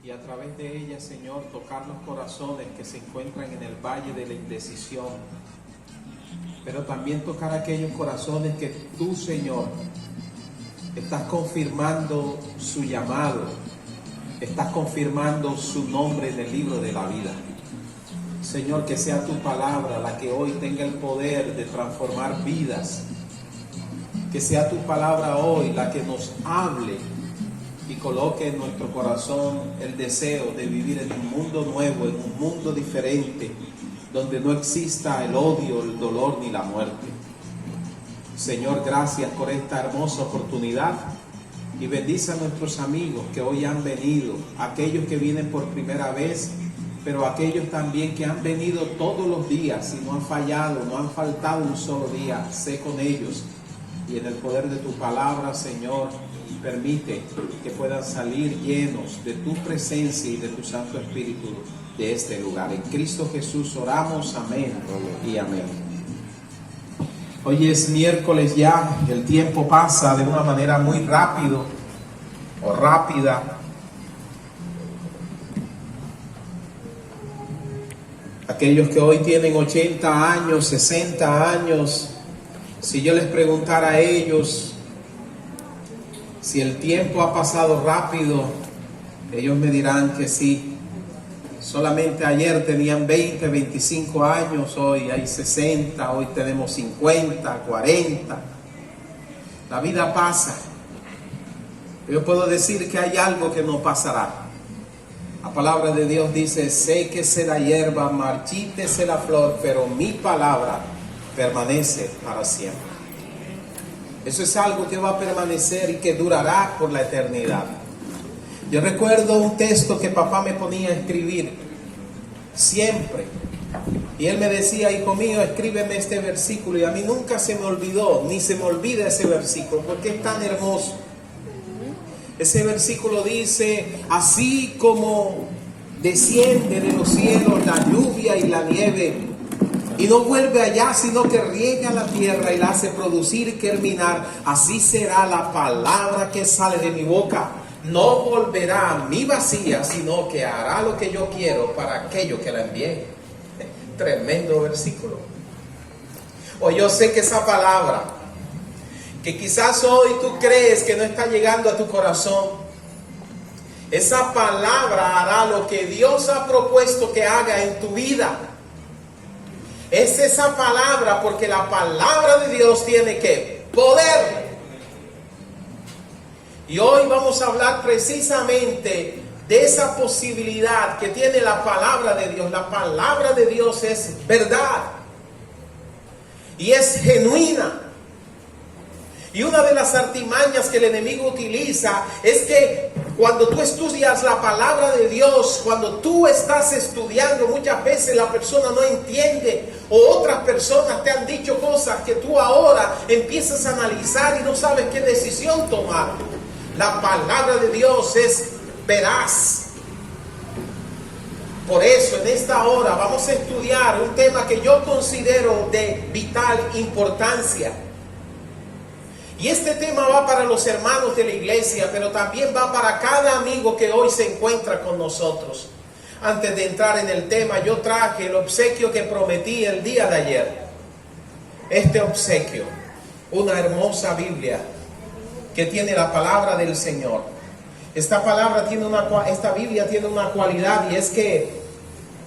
y a través de ella, Señor, tocar los corazones que se encuentran en el valle de la indecisión, pero también tocar aquellos corazones que tú, Señor, estás confirmando su llamado, estás confirmando su nombre en el libro de la vida. Señor, que sea tu palabra la que hoy tenga el poder de transformar vidas, que sea tu palabra hoy la que nos hable y coloque en nuestro corazón el deseo de vivir en un mundo nuevo, en un mundo diferente, donde no exista el odio, el dolor ni la muerte. Señor, gracias por esta hermosa oportunidad y bendice a nuestros amigos que hoy han venido, aquellos que vienen por primera vez, pero aquellos también que han venido todos los días y no han fallado, no han faltado un solo día. Sé con ellos y en el poder de tu palabra, Señor, permite que puedan salir llenos de tu presencia y de tu Santo Espíritu de este lugar. En Cristo Jesús oramos, amén y amén. Hoy es miércoles ya, el tiempo pasa de una manera muy rápida. Aquellos que hoy tienen 80 años, 60 años, si yo les preguntara a ellos si el tiempo ha pasado rápido, ellos me dirán que sí. Solamente ayer tenían 20, 25 años, hoy hay 60, hoy tenemos 50, 40. La vida pasa. Yo puedo decir que hay algo que no pasará. La palabra de Dios dice: séquese la hierba, marchítese la flor, pero mi palabra permanece para siempre. Eso es algo que va a permanecer y que durará por la eternidad. Yo recuerdo un texto que papá me ponía a escribir siempre. Y él me decía: hijo mío, escríbeme este versículo. Y a mí nunca se me olvidó, ni se me olvida ese versículo, porque es tan hermoso. Ese versículo dice: así como desciende de los cielos la lluvia y la nieve, y no vuelve allá, sino que riega la tierra y la hace producir y germinar, así será la palabra que sale de mi boca. No volverá a mí vacía, sino que hará lo que yo quiero para aquello que la envié. Tremendo versículo. O yo sé que esa palabra, que quizás hoy tú crees que no está llegando a tu corazón, esa palabra hará lo que Dios ha propuesto que haga en tu vida. Es esa palabra, porque la palabra de Dios tiene que poder. Y hoy vamos a hablar precisamente de esa posibilidad que tiene la palabra de Dios. La palabra de Dios es verdad y es genuina. Y una de las artimañas que el enemigo utiliza es que cuando tú estudias la palabra de Dios, cuando tú estás estudiando, muchas veces la persona no entiende, o otras personas te han dicho cosas que tú ahora empiezas a analizar y no sabes qué decisión tomar. La palabra de Dios es veraz. Por eso en esta hora vamos a estudiar un tema que yo considero de vital importancia. Y este tema va para los hermanos de la iglesia, pero también va para cada amigo que hoy se encuentra con nosotros. Antes de entrar en el tema, yo traje el obsequio que prometí el día de ayer. Este obsequio, una hermosa Biblia que tiene la palabra del Señor. Esta Biblia tiene una cualidad, y es que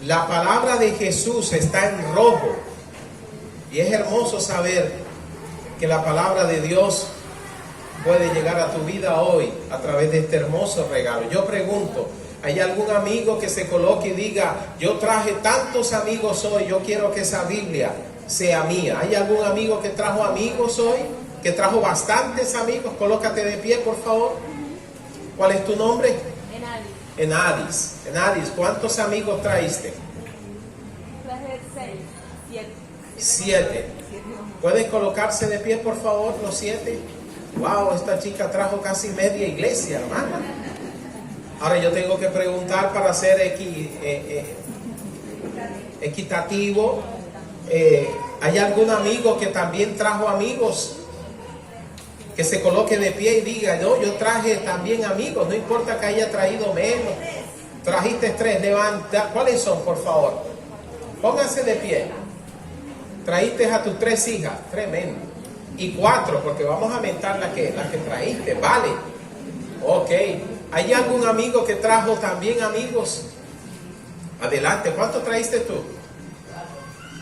la palabra de Jesús está en rojo. Y es hermoso saber que la palabra de Dios puede llegar a tu vida hoy a través de este hermoso regalo. Yo pregunto, ¿hay algún amigo que se coloque y diga: yo traje tantos amigos hoy, yo quiero que esa Biblia sea mía? ¿Hay algún amigo que trajo amigos hoy? ¿Que trajo bastantes amigos? Colócate de pie, por favor. ¿Cuál es tu nombre? Enadis. Enadis, ¿cuántos amigos traíste? Traje 7. ¿Pueden colocarse de pie, por favor, los 7? Wow, esta chica trajo casi media iglesia, hermana. Ahora yo tengo que preguntar para ser equitativo. ¿Hay algún amigo que también trajo amigos? Que se coloque de pie y diga: no, yo traje también amigos, no importa que haya traído menos. Trajiste 3, levanta. ¿Cuáles son, por favor? Pónganse de pie. Trajiste a tus 3 hijas, tremendo. Y 4, porque vamos a aumentar las que trajiste, vale. Ok. ¿Hay algún amigo que trajo también amigos? Adelante, ¿cuántos trajiste tú?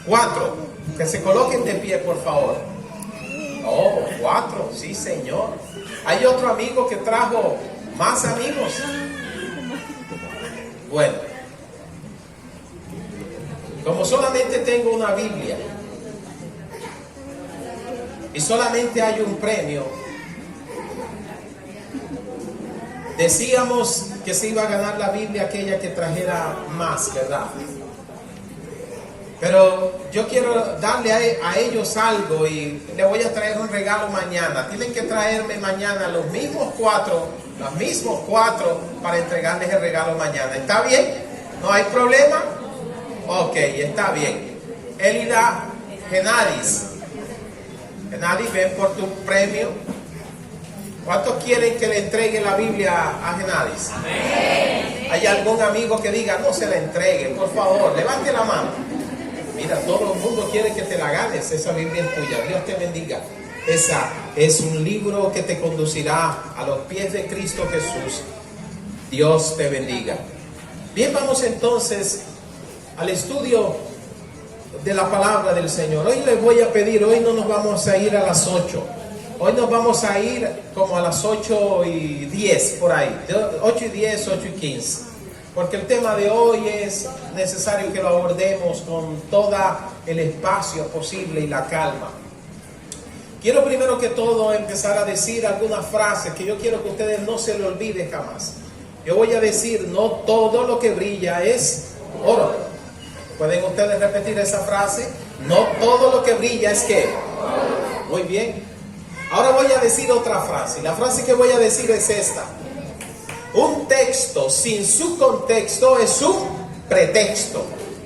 4. Que se coloquen de pie, por favor. Oh, 4, sí, señor. ¿Hay otro amigo que trajo más amigos? Bueno, como solamente tengo una Biblia y solamente hay un premio, decíamos que se iba a ganar la Biblia aquella que trajera más, ¿verdad? Pero yo quiero darle a ellos algo y le voy a traer un regalo mañana. Tienen que traerme mañana los mismos 4 para entregarles el regalo mañana. ¿Está bien? ¿No hay problema? Ok, está bien. Elida Genadis, ven por tu premio. ¿Cuántos quieren que le entregue la Biblia a Genadis? ¿Hay algún amigo que diga, no se la entregue? Por favor, levante la mano. Mira, todo el mundo quiere que te la ganes. Esa Biblia es tuya. Dios te bendiga. Esa es un libro que te conducirá a los pies de Cristo Jesús. Dios te bendiga. Bien, vamos entonces al estudio de la palabra del Señor. Hoy les voy a pedir, hoy no nos vamos a ir a las 8. Hoy nos vamos a ir como a las 8:10 por ahí. 8:10, 8:15. Porque el tema de hoy es necesario que lo abordemos con todo el espacio posible y la calma. Quiero primero que todo empezar a decir algunas frases que yo quiero que ustedes no se le olviden jamás. Yo voy a decir, no todo lo que brilla es oro. ¿Pueden ustedes repetir esa frase? No todo lo que brilla es ¿qué? Muy bien. Ahora voy a decir otra frase. La frase que voy a decir es esta. Un texto sin su contexto es un pretexto.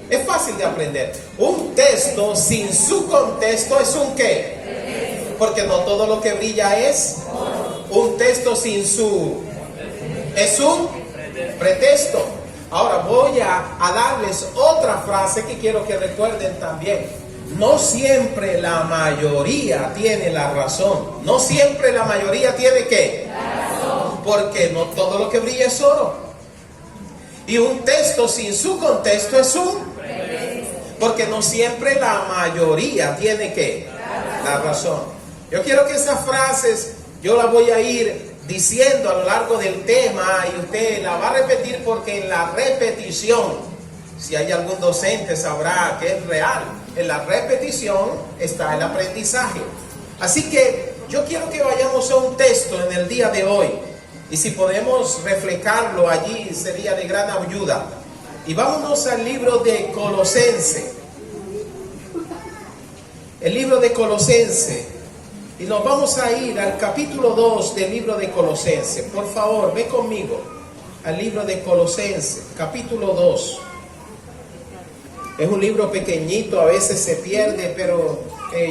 Es fácil de aprender. Un texto sin su contexto es un ¿qué? Porque no todo lo que brilla es. Un texto sin su es un pretexto. Ahora voy a darles otra frase que quiero que recuerden también. No siempre la mayoría tiene la razón. No siempre la mayoría tiene ¿qué? Porque no todo lo que brilla es oro. Y un texto sin su contexto es un porque no siempre la mayoría tiene que la razón. Yo quiero que esas frases yo las voy a ir diciendo a lo largo del tema y usted la va a repetir porque en la repetición, si hay algún docente sabrá que es real, en la repetición está el aprendizaje. Así que yo quiero que vayamos a un texto en el día de hoy. Y si podemos reflejarlo allí sería de gran ayuda. Y vámonos al libro de Colosense. El libro de Colosense. Y nos vamos a ir al capítulo 2 del libro de Colosense. Por favor, ve conmigo al libro de Colosense, capítulo 2. Es un libro pequeñito, a veces se pierde, pero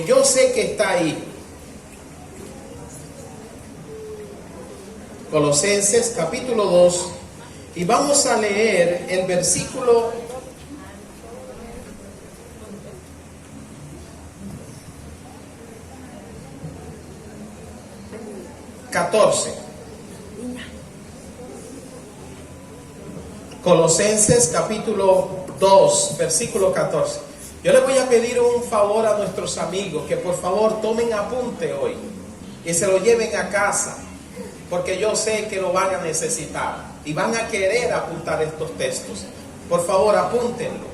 yo sé que está ahí. Colosenses capítulo 2 y vamos a leer el versículo 14. Colosenses capítulo 2, versículo 14. Yo les voy a pedir un favor a nuestros amigos que por favor tomen apunte hoy y se lo lleven a casa. Porque yo sé que lo van a necesitar y van a querer apuntar estos textos. Por favor, apúntenlo.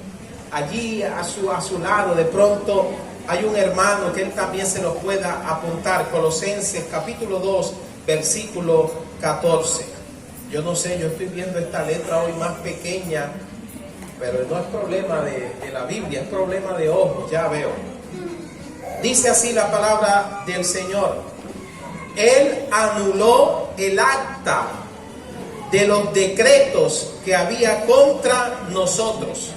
Allí a su lado de pronto hay un hermano que él también se lo pueda apuntar. Colosenses capítulo 2, versículo 14. Yo no sé, yo estoy viendo esta letra hoy más pequeña, pero no es problema de la Biblia, es problema de ojos, ya veo. Dice así la palabra del Señor. Él anuló el acta de los decretos que había contra nosotros,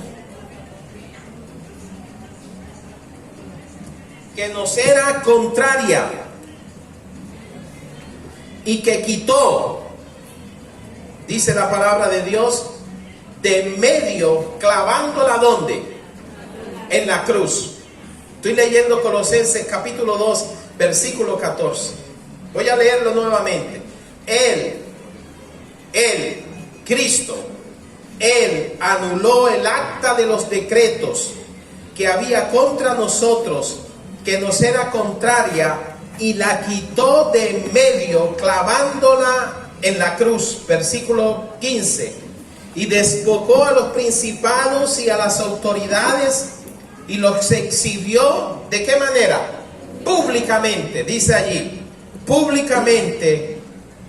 que nos era contraria, y que quitó, dice la palabra de Dios, de en medio, clavándola ¿dónde? En la cruz. Estoy leyendo Colosenses capítulo 2, versículo 14. Voy a leerlo nuevamente. Cristo, Él anuló el acta de los decretos que había contra nosotros, que nos era contraria, y la quitó de en medio, clavándola en la cruz. Versículo 15. Y despojó a los principados y a las autoridades y los exhibió. ¿De qué manera? Públicamente, dice allí, públicamente,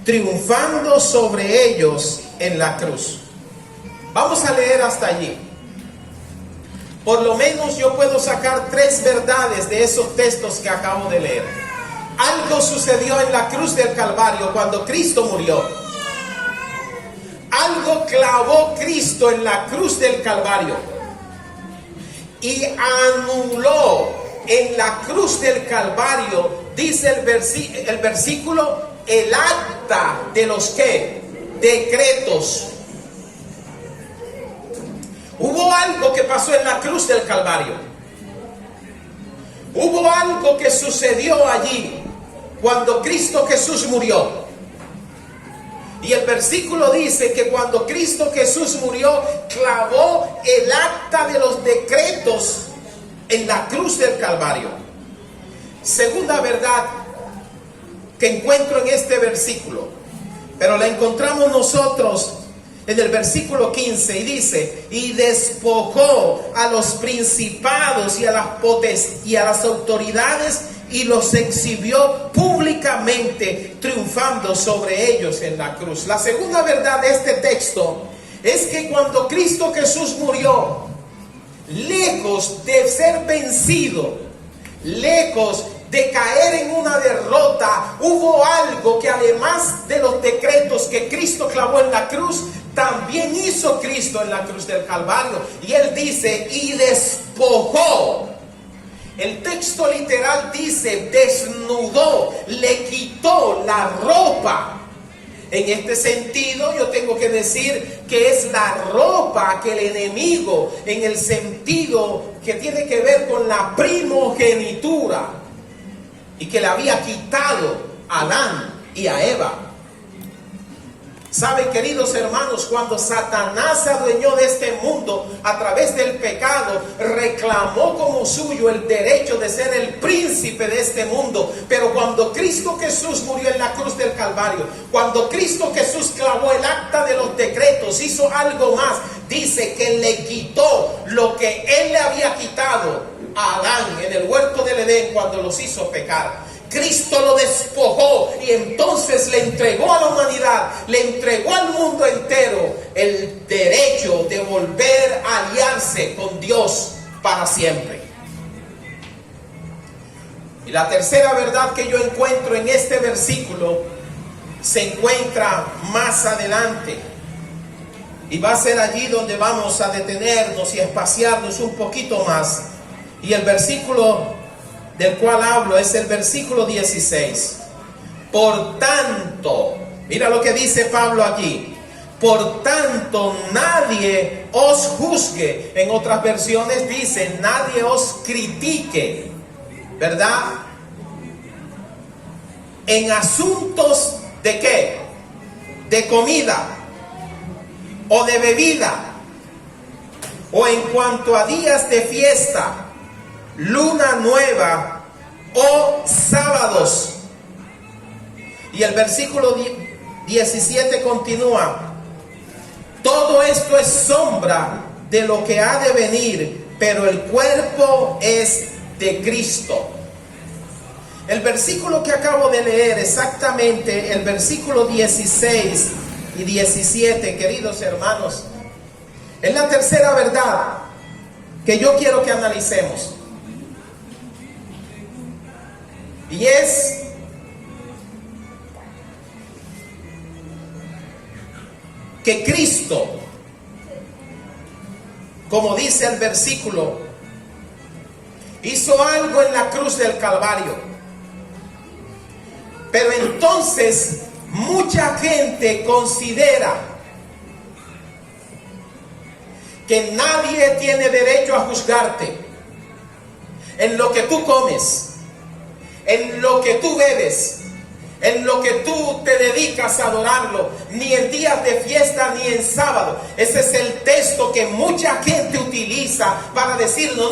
triunfando sobre ellos en la cruz. Vamos a leer hasta allí. Por lo menos yo puedo sacar 3 verdades de esos textos que acabo de leer. Algo sucedió en la cruz del Calvario cuando Cristo murió. Algo clavó Cristo en la cruz del Calvario y anuló en la cruz del Calvario, dice el versículo, el acta de los ¿qué? Decretos. Hubo algo que pasó en la cruz del Calvario. Hubo algo que sucedió allí cuando Cristo Jesús murió. Y el versículo dice que cuando Cristo Jesús murió, clavó el acta de los decretos en la cruz del Calvario. Segunda verdad que encuentro en este versículo, pero la encontramos nosotros en el versículo 15, y dice: y despojó a los principados y a las autoridades y los exhibió públicamente, triunfando sobre ellos en la cruz. La segunda verdad de este texto es que cuando Cristo Jesús murió, lejos de ser vencido, lejos de caer en una derrota, hubo algo que además de los decretos que Cristo clavó en la cruz, también hizo Cristo en la cruz del Calvario. Y Él dice: y despojó. El texto literal dice desnudó, le quitó la ropa. En este sentido yo tengo que decir que es la ropa que el enemigo, en el sentido que tiene que ver con la primogenitura, y que le había quitado a Adán y a Eva. ¿Saben, queridos hermanos? Cuando Satanás se adueñó de este mundo a través del pecado, reclamó como suyo el derecho de ser el príncipe de este mundo. Pero cuando Cristo Jesús murió en la cruz del Calvario, cuando Cristo Jesús clavó el acta de los decretos, hizo algo más. Dice que le quitó lo que Él le había quitado a Adán en el huerto del Edén cuando los hizo pecar. Cristo lo despojó y entonces le entregó a la humanidad, le entregó al mundo entero el derecho de volver a aliarse con Dios para siempre. Y la tercera verdad que yo encuentro en este versículo se encuentra más adelante, y va a ser allí donde vamos a detenernos y espaciarnos un poquito más. Y el versículo del cual hablo es el versículo 16. Por tanto, mira lo que dice Pablo aquí: por tanto nadie os juzgue. En otras versiones dice: nadie os critique, ¿verdad? En asuntos de ¿qué? De comida o de bebida, o en cuanto a días de fiesta, luna nueva o sábados. Y el versículo 17 continúa: todo esto es sombra de lo que ha de venir, pero el cuerpo es de Cristo. El versículo que acabo de leer, exactamente el versículo 16 y 17, queridos hermanos, es la tercera verdad que yo quiero que analicemos. Y es que Cristo, como dice el versículo, hizo algo en la cruz del Calvario. Pero entonces mucha gente considera que nadie tiene derecho a juzgarte en lo que tú comes, en lo que tú bebes, en lo que tú te dedicas a adorarlo, ni en días de fiesta ni en sábado. Ese es el texto que mucha gente utiliza para decir, no.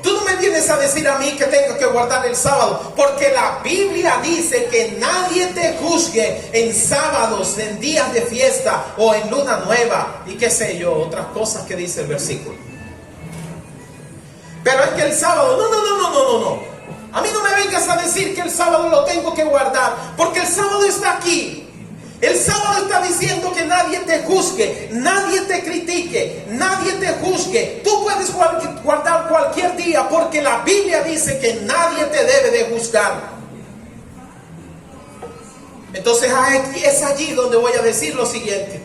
Tú no me vienes a decir a mí que tengo que guardar el sábado, porque la Biblia dice que nadie te juzgue en sábados, en días de fiesta o en luna nueva y qué sé yo, otras cosas que dice el versículo. Pero es que el sábado, no. A mí no me vengas a decir que el sábado lo tengo que guardar, porque el sábado está aquí. El sábado está diciendo que nadie te juzgue, nadie te critique, nadie te juzgue. Tú puedes guardar cualquier día, porque la Biblia dice que nadie te debe de juzgar. Entonces es allí donde voy a decir lo siguiente: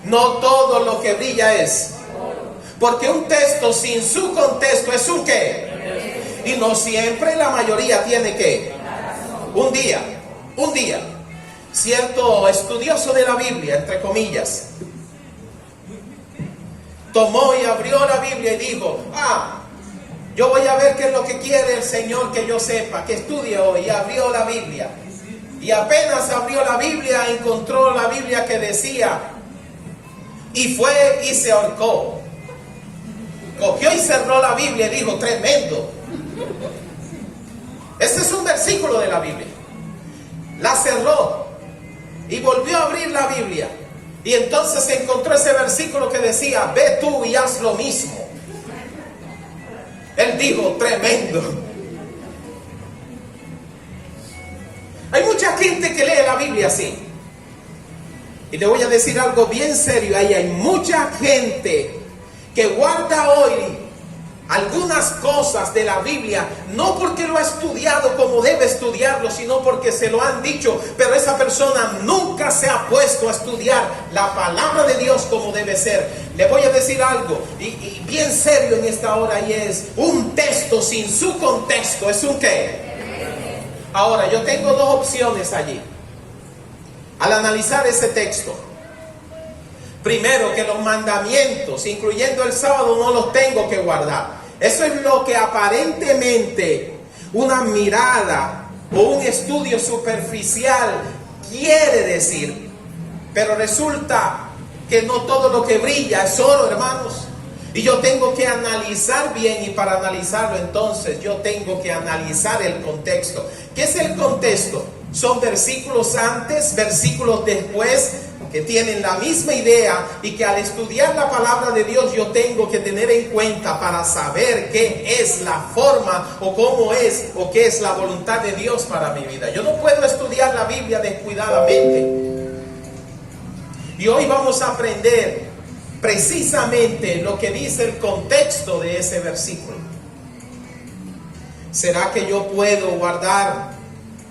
no todo lo que brilla es, porque un texto sin su contexto es un ¿qué? Y no siempre, la mayoría tiene que un día. Cierto estudioso de la Biblia, entre comillas, tomó y abrió la Biblia y dijo, yo voy a ver qué es lo que quiere el Señor que yo sepa, que estudie hoy. Y abrió la Biblia, y apenas abrió la Biblia, encontró la Biblia que decía, y fue y se ahorcó. Cogió y cerró la Biblia y dijo, tremendo. Este es un versículo de la Biblia. La cerró y volvió a abrir la Biblia, y entonces encontró ese versículo que decía, ve tú y haz lo mismo. Él dijo, tremendo. Hay mucha gente que lee la Biblia así. Y le voy a decir algo bien serio. Ahí hay mucha gente que guarda hoy algunas cosas de la Biblia, no porque lo ha estudiado como debe estudiarlo, sino porque se lo han dicho, pero esa persona nunca se ha puesto a estudiar la palabra de Dios como debe ser. Le voy a decir algo, y bien serio en esta hora, y es, un texto sin su contexto es un ¿qué? Ahora, yo tengo dos opciones allí, al analizar ese texto. Primero, que los mandamientos, incluyendo el sábado, no los tengo que guardar. Eso es lo que aparentemente una mirada o un estudio superficial quiere decir. Pero resulta que no todo lo que brilla es oro, hermanos. Y yo tengo que analizar bien, y para analizarlo entonces yo tengo que analizar el contexto. ¿Qué es el contexto? Son versículos antes, versículos después, que tienen la misma idea, y que al estudiar la palabra de Dios yo tengo que tener en cuenta para saber qué es la forma o cómo es o qué es la voluntad de Dios para mi vida. Yo no puedo estudiar la Biblia descuidadamente. Y hoy vamos a aprender precisamente lo que dice el contexto de ese versículo. ¿Será que yo puedo guardar,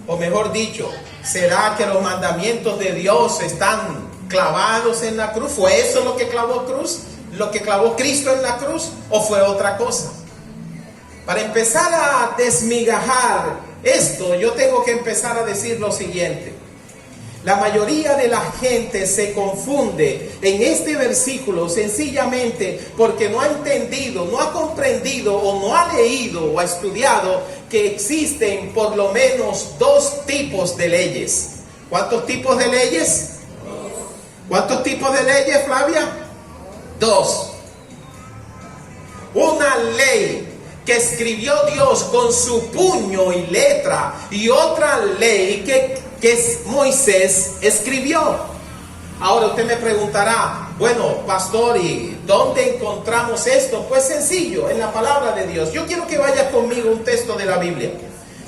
o mejor dicho, será que los mandamientos de Dios están clavados en la cruz? ¿Fue eso lo que clavó Cristo en la cruz, o fue otra cosa? Para empezar a desmigajar esto, yo tengo que empezar a decir lo siguiente. La mayoría de la gente se confunde en este versículo sencillamente porque no ha entendido, no ha comprendido, o no ha leído o ha estudiado que existen por lo menos dos tipos de leyes. ¿Cuántos tipos de leyes? ¿Cuántos tipos de leyes, Flavia? Dos. Una ley que escribió Dios con su puño y letra, y otra ley que Moisés escribió. Ahora usted me preguntará, bueno, pastor, ¿y dónde encontramos esto? Pues sencillo, en la palabra de Dios. Yo quiero que vaya conmigo a un texto de la Biblia,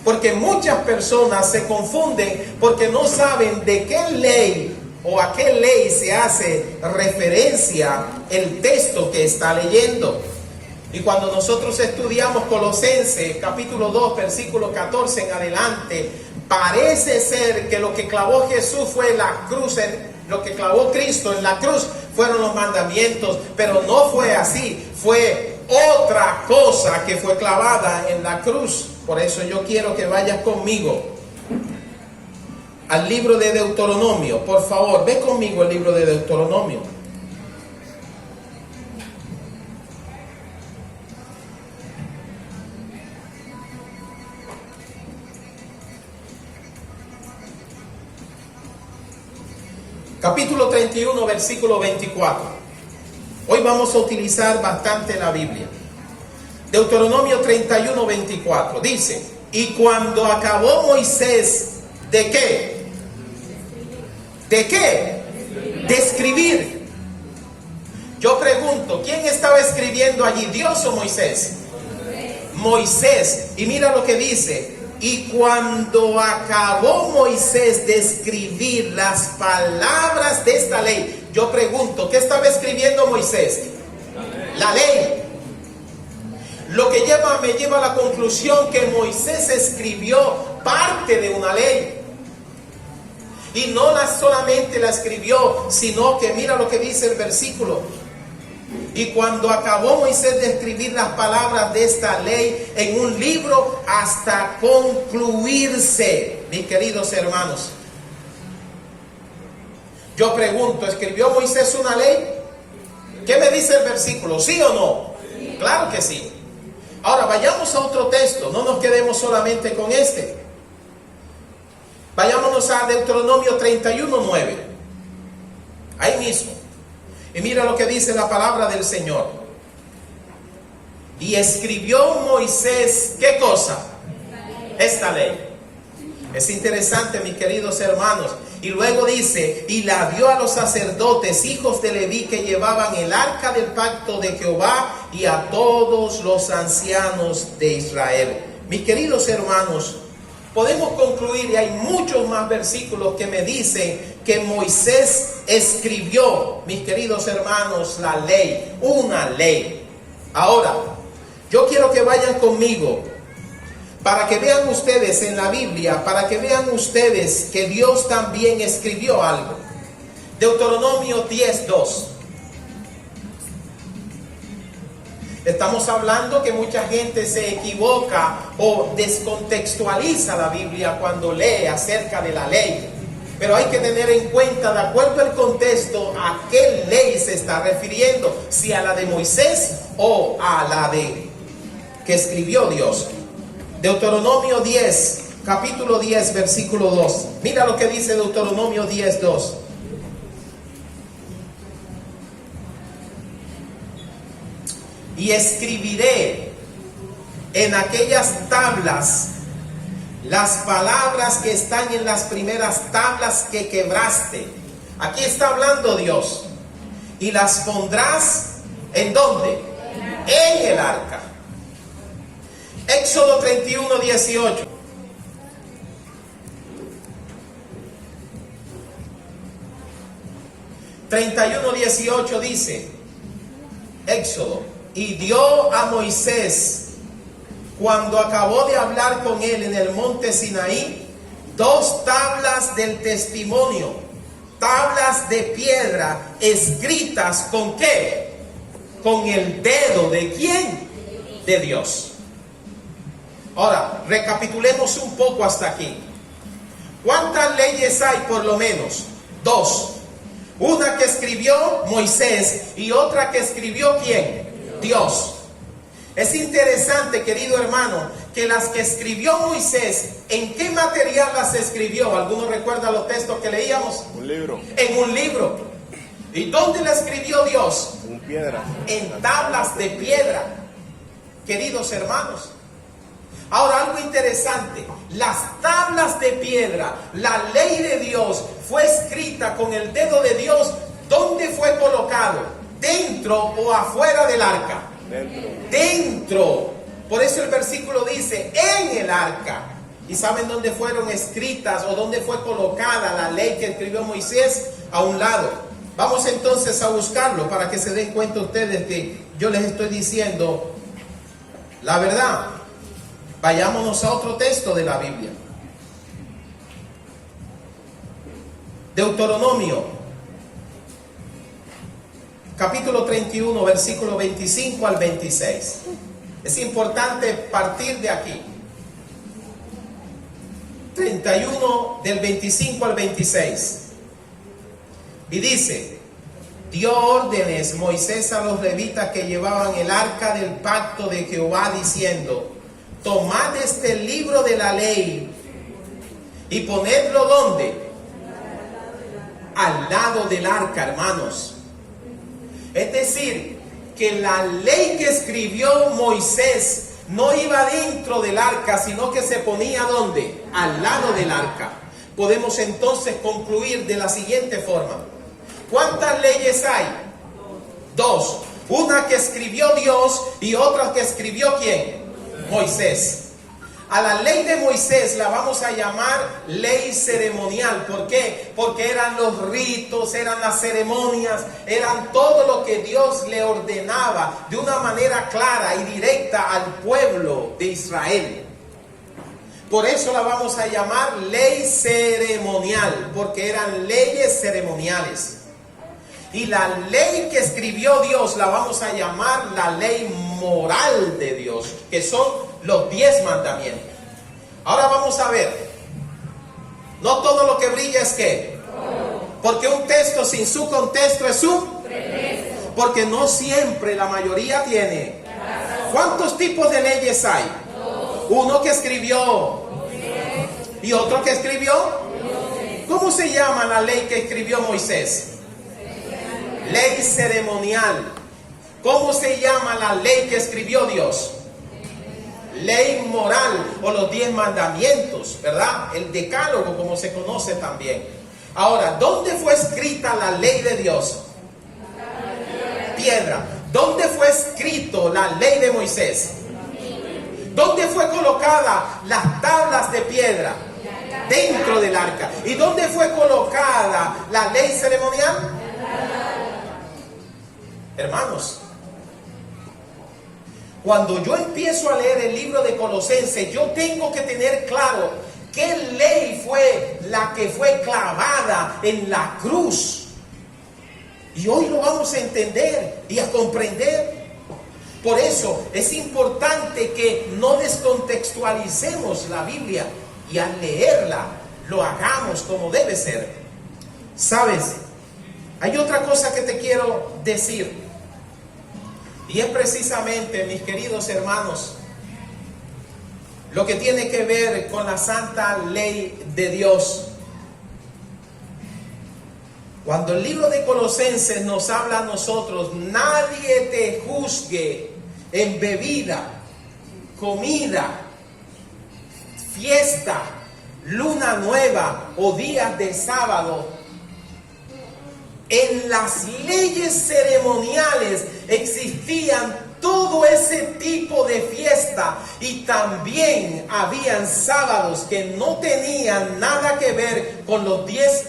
porque muchas personas se confunden porque no saben de qué ley o a qué ley se hace referencia el texto que está leyendo. Y cuando nosotros estudiamos Colosenses capítulo 2 versículo 14 en adelante, parece ser que lo que clavó Jesús fue la cruz, lo que clavó Cristo en la cruz fueron los mandamientos, pero no fue así, fue otra cosa que fue clavada en la cruz. Por eso yo quiero que vayas conmigo al libro de Deuteronomio. Por favor, ve conmigo al libro de Deuteronomio. Capítulo 31, versículo 24. Hoy vamos a utilizar bastante la Biblia. Deuteronomio 31, 24. Dice, y cuando acabó Moisés, ¿de qué? ¿De qué? De escribir. Yo pregunto, ¿quién estaba escribiendo allí? ¿Dios o Moisés? Moisés. Y mira lo que dice. Y cuando acabó Moisés de escribir las palabras de esta ley, yo pregunto, ¿qué estaba escribiendo Moisés? La ley. Lo que me lleva a la conclusión que Moisés escribió parte de una ley. Y no solamente la escribió, sino que mira lo que dice el versículo. Y cuando acabó Moisés de escribir las palabras de esta ley en un libro hasta concluirse, mis queridos hermanos. Yo pregunto, ¿escribió Moisés una ley? ¿Qué me dice el versículo? ¿Sí o no? Sí. Claro que sí. Ahora vayamos a otro texto, no nos quedemos solamente con este. Vayámonos a Deuteronomio 31, 9. Ahí mismo. Y mira lo que dice la palabra del Señor. Y escribió Moisés, ¿qué cosa? Esta ley. Es interesante, mis queridos hermanos. Y luego dice, y la dio a los sacerdotes, hijos de Leví, que llevaban el arca del pacto de Jehová, y a todos los ancianos de Israel. Mis queridos hermanos, podemos concluir, y hay muchos más versículos que me dicen que Moisés escribió, mis queridos hermanos, la ley, una ley. Ahora, yo quiero que vayan conmigo para que vean ustedes en la Biblia, para que vean ustedes que Dios también escribió algo. Deuteronomio 10:2. Estamos hablando que mucha gente se equivoca o descontextualiza la Biblia cuando lee acerca de la ley. Pero hay que tener en cuenta, de acuerdo al contexto, a qué ley se está refiriendo. Si a la de Moisés o a la de que escribió Dios. Deuteronomio 10, capítulo 10, versículo 2. Mira lo que dice Deuteronomio 10:2. Y escribiré en aquellas tablas las palabras que están en las primeras tablas que quebraste. Aquí está hablando Dios. Y las pondrás, ¿en dónde? En el arca. Éxodo 31:18. Dice, Éxodo, y dio a Moisés, cuando acabó de hablar con él en el monte Sinaí, 2 tablas del testimonio, tablas de piedra, escritas ¿con qué? Con el dedo ¿de quién? De Dios. Ahora, recapitulemos un poco hasta aquí. ¿Cuántas leyes hay? Por lo menos 2. Una que escribió Moisés y otra que escribió ¿quién? Dios. Es interesante, querido hermano, que las que escribió Moisés, ¿en qué material las escribió? ¿Alguno recuerda los textos que leíamos? Un libro. En un libro. ¿Y dónde la escribió Dios? En piedra. En tablas de piedra, queridos hermanos. Ahora, algo interesante, las tablas de piedra, la ley de Dios fue escrita con el dedo de Dios. ¿Dónde fue colocado? ¿Dentro o afuera del arca? Dentro. Dentro. Por eso el versículo dice, en el arca. ¿Y saben dónde fueron escritas o dónde fue colocada la ley que escribió Moisés? A un lado. Vamos entonces a buscarlo para que se den cuenta ustedes que yo les estoy diciendo la verdad. Vayámonos a otro texto de la Biblia. Deuteronomio, capítulo 31, versículo 25 al 26. Es importante partir de aquí. 31 del 25 al 26. Y dice, dio órdenes Moisés a los levitas que llevaban el arca del pacto de Jehová, diciendo, tomad este libro de la ley y ponedlo ¿dónde? al lado del arca, hermanos. Es decir, que la ley que escribió Moisés no iba dentro del arca, sino que se ponía ¿dónde? Al lado del arca. Podemos entonces concluir de la siguiente forma. ¿Cuántas leyes hay? Dos. Una que escribió Dios y otra que escribió ¿quién? Moisés. A la ley de Moisés la vamos a llamar ley ceremonial. ¿Por qué? Porque eran los ritos, eran las ceremonias, eran todo lo que Dios le ordenaba de una manera clara y directa al pueblo de Israel. Por eso la vamos a llamar ley ceremonial, porque eran leyes ceremoniales. Y la ley que escribió Dios la vamos a llamar la ley moral de Dios, que son los 10 mandamientos. Ahora vamos a ver. No todo lo que brilla es ¿qué? Porque un texto sin su contexto es un pretexto. Porque no siempre, la mayoría tiene. ¿Cuántos tipos de leyes hay? Uno que escribió y otro que escribió. ¿Cómo se llama la ley que escribió Moisés? Ley ceremonial. ¿Cómo se llama la ley que escribió Dios? Ley moral, o los 10 mandamientos, ¿verdad? El decálogo, como se conoce también. Ahora, ¿dónde fue escrita la ley de Dios? Piedra. ¿Dónde fue escrito la ley de Moisés? ¿Dónde fue colocada las tablas de piedra? Dentro del arca. ¿Y dónde fue colocada la ley ceremonial? Hermanos, cuando yo empiezo a leer el libro de Colosenses, yo tengo que tener claro qué ley fue la que fue clavada en la cruz. Y hoy lo vamos a entender y a comprender. Por eso es importante que no descontextualicemos la Biblia y al leerla lo hagamos como debe ser. ¿Sabes? Hay otra cosa que te quiero decir. Y es precisamente, mis queridos hermanos, lo que tiene que ver con la santa ley de Dios. Cuando el libro de Colosenses nos habla a nosotros, nadie te juzgue en bebida, comida, fiesta, luna nueva o días de sábado. En las leyes ceremoniales existían todo ese tipo de fiesta y también habían sábados que no tenían nada que ver con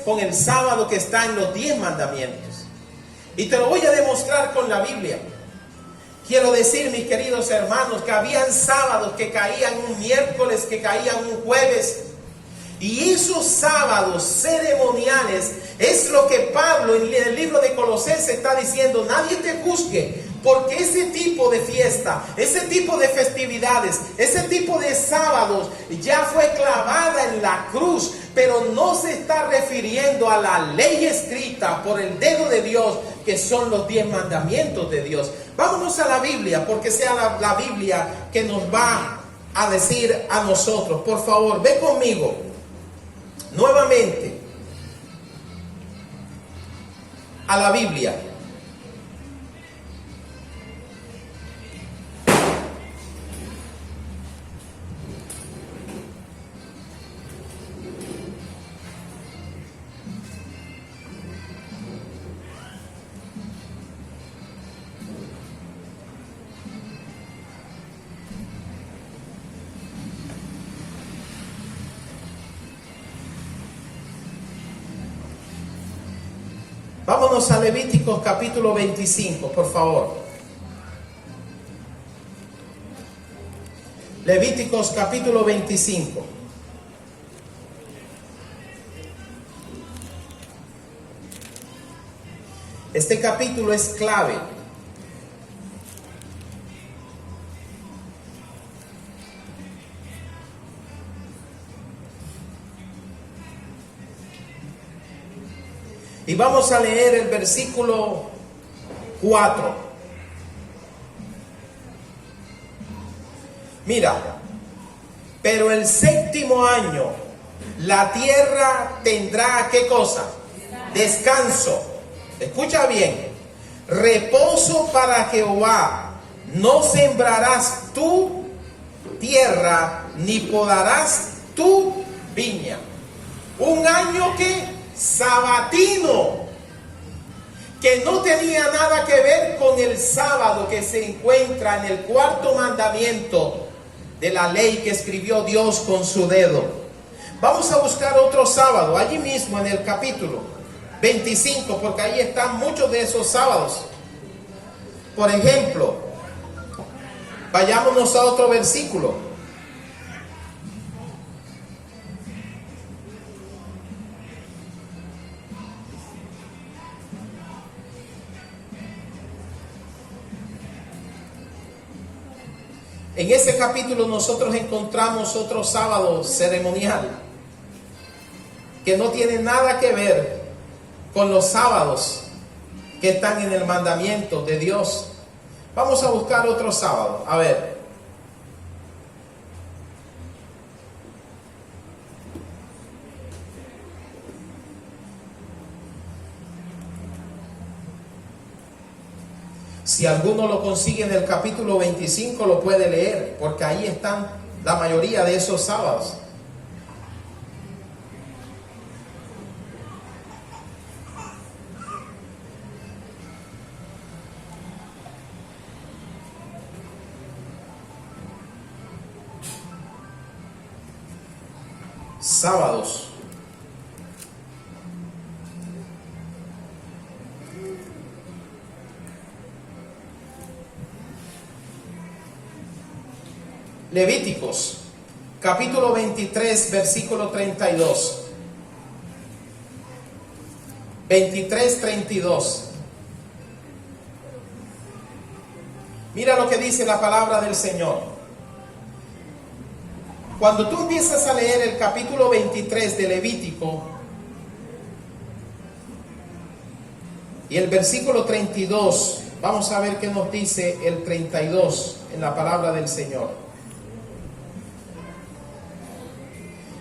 con el sábado que está en los 10 mandamientos. Y te lo voy a demostrar con la Biblia. Quiero decir, mis queridos hermanos, que habían sábados que caían un miércoles, que caían un jueves. Y esos sábados ceremoniales es lo que Pablo en el libro de Colosenses está diciendo. Nadie te juzgue, porque ese tipo de fiesta, ese tipo de festividades, ese tipo de sábados ya fue clavada en la cruz, pero no se está refiriendo a la ley escrita por el dedo de Dios, que son los 10 mandamientos de Dios. Vámonos a la Biblia, porque sea la Biblia que nos va a decir a nosotros. Por favor, ve conmigo nuevamente a la Biblia. Vámonos a Levíticos capítulo 25, por favor. Levíticos capítulo 25. Este capítulo es clave. Y vamos a leer el versículo 4. Mira, pero el 7º año la tierra tendrá ¿qué cosa? descanso. Escucha bien. Reposo para Jehová. No sembrarás tu tierra, ni podarás tu viña. Un año que sabatino, que no tenía nada que ver con el sábado que se encuentra en el cuarto mandamiento de la ley que escribió Dios con su dedo. Vamos a buscar otro sábado, allí mismo en el capítulo 25, porque ahí están muchos de esos sábados. Por ejemplo, vayámonos a otro versículo. En ese capítulo nosotros encontramos otro sábado ceremonial que no tiene nada que ver con los sábados que están en el mandamiento de Dios. Vamos a buscar otro sábado. A ver. Si alguno lo consigue en el capítulo 25, lo puede leer, porque ahí están la mayoría de esos sábados. Sábados. Levíticos, capítulo 23, versículo 32. 23, 32. Mira lo que dice la palabra del Señor. Cuando tú empiezas a leer el capítulo 23 de Levítico y el versículo 32, vamos a ver qué nos dice el 32 en la palabra del Señor.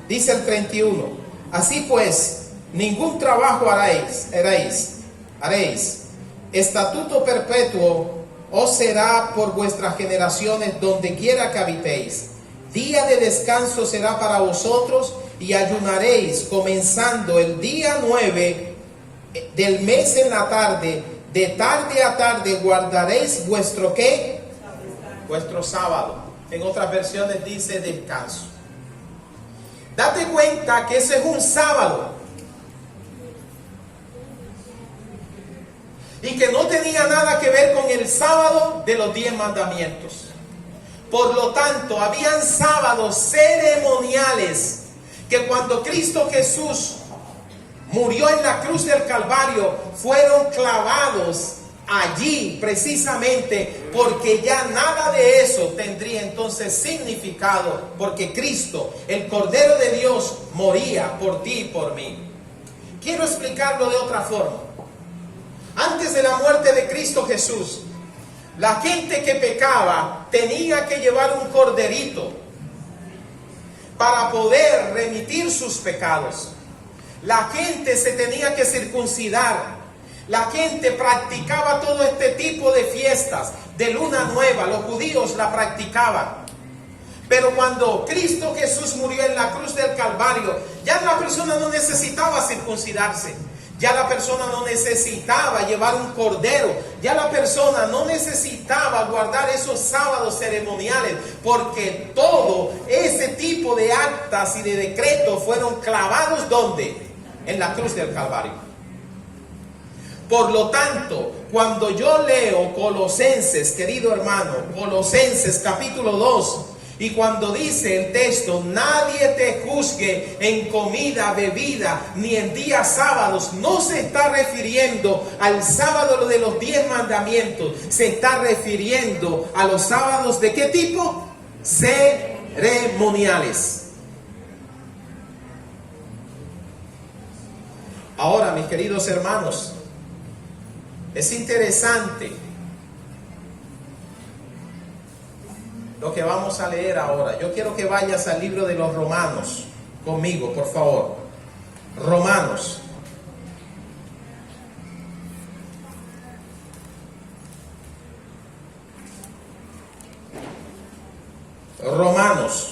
Dice el 31, así pues, ningún trabajo haréis. Estatuto perpetuo os será por vuestras generaciones donde quiera que habitéis. Día de descanso será para vosotros y ayunaréis comenzando el día 9 del mes en la tarde. De tarde a tarde guardaréis vuestro ¿qué? Vuestro sábado. En otras versiones dice descanso. Date cuenta que ese es un sábado y que no tenía nada que ver con el sábado de los 10 mandamientos. Por lo tanto, habían sábados ceremoniales que cuando Cristo Jesús murió en la cruz del Calvario fueron clavados allí precisamente porque ya nada de eso tendría entonces significado, porque Cristo, el Cordero de Dios, moría por ti y por mí. Quiero explicarlo de otra forma. Antes de la muerte de Cristo Jesús, la gente que pecaba tenía que llevar un corderito para poder remitir sus pecados. La gente se tenía que circuncidar. La gente practicaba todo este tipo de fiestas de luna nueva. Los judíos la practicaban. Pero cuando Cristo Jesús murió en la cruz del Calvario, ya la persona no necesitaba circuncidarse. Ya la persona no necesitaba llevar un cordero. Ya la persona no necesitaba guardar esos sábados ceremoniales. Porque todo ese tipo de actas y de decretos fueron clavados ¿dónde? En la cruz del Calvario. Por lo tanto, cuando yo leo Colosenses, querido hermano, Colosenses capítulo 2, y cuando dice el texto, nadie te juzgue en comida, bebida, ni en días sábados, no se está refiriendo al sábado de los 10 mandamientos, se está refiriendo a los sábados ¿de qué tipo? Ceremoniales. Ahora, mis queridos hermanos, es interesante lo que vamos a leer ahora. Yo quiero que vayas al libro de los Romanos conmigo, por favor. Romanos. Romanos.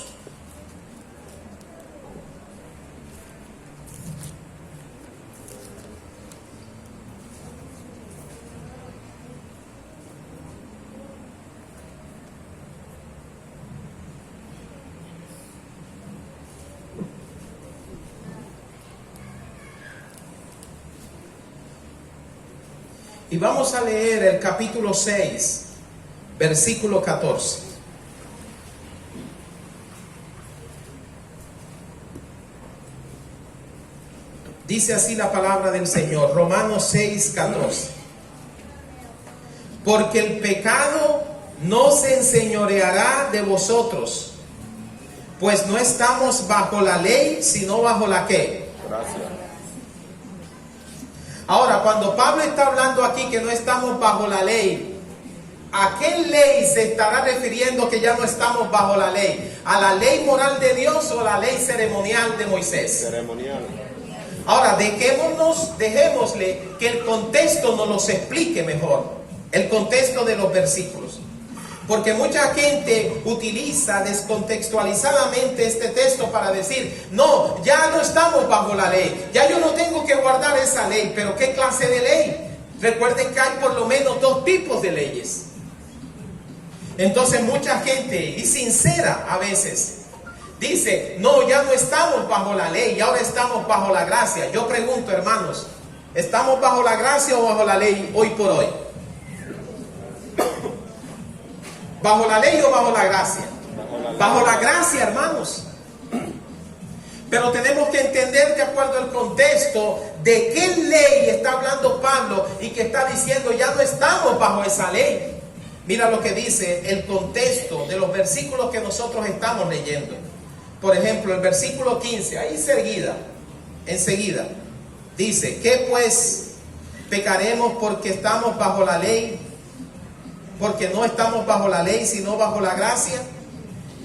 Y vamos a leer el capítulo 6, versículo 14. Dice así la palabra del Señor, Romanos 6, 14. Porque el pecado no se enseñoreará de vosotros, pues no estamos bajo la ley, sino bajo la ¿qué? Gracias. Ahora, cuando Pablo está hablando aquí que no estamos bajo la ley, ¿a qué ley se estará refiriendo que ya no estamos bajo la ley? ¿A la ley moral de Dios o a la ley ceremonial de Moisés? Ceremonial. Ahora, dejémosle que el contexto nos los explique mejor, el contexto de los versículos. Porque mucha gente utiliza descontextualizadamente este texto para decir, no, ya no estamos bajo la ley, ya yo no tengo que guardar esa ley. Pero ¿qué clase de ley? Recuerden que hay por lo menos dos tipos de leyes. Entonces mucha gente, y sincera a veces, dice, no, ya no estamos bajo la ley, ahora estamos bajo la gracia. Yo pregunto, hermanos, ¿estamos bajo la gracia o bajo la ley hoy por hoy? ¿Bajo la ley o bajo la gracia? Bajo la gracia, hermanos. Pero tenemos que entender, de acuerdo al contexto, de qué ley está hablando Pablo y que está diciendo ya no estamos bajo esa ley. Mira lo que dice el contexto de los versículos que nosotros estamos leyendo. Por ejemplo, el versículo 15, ahí enseguida, dice, ¿qué pues pecaremos porque estamos bajo la ley? Porque no estamos bajo la ley, sino bajo la gracia.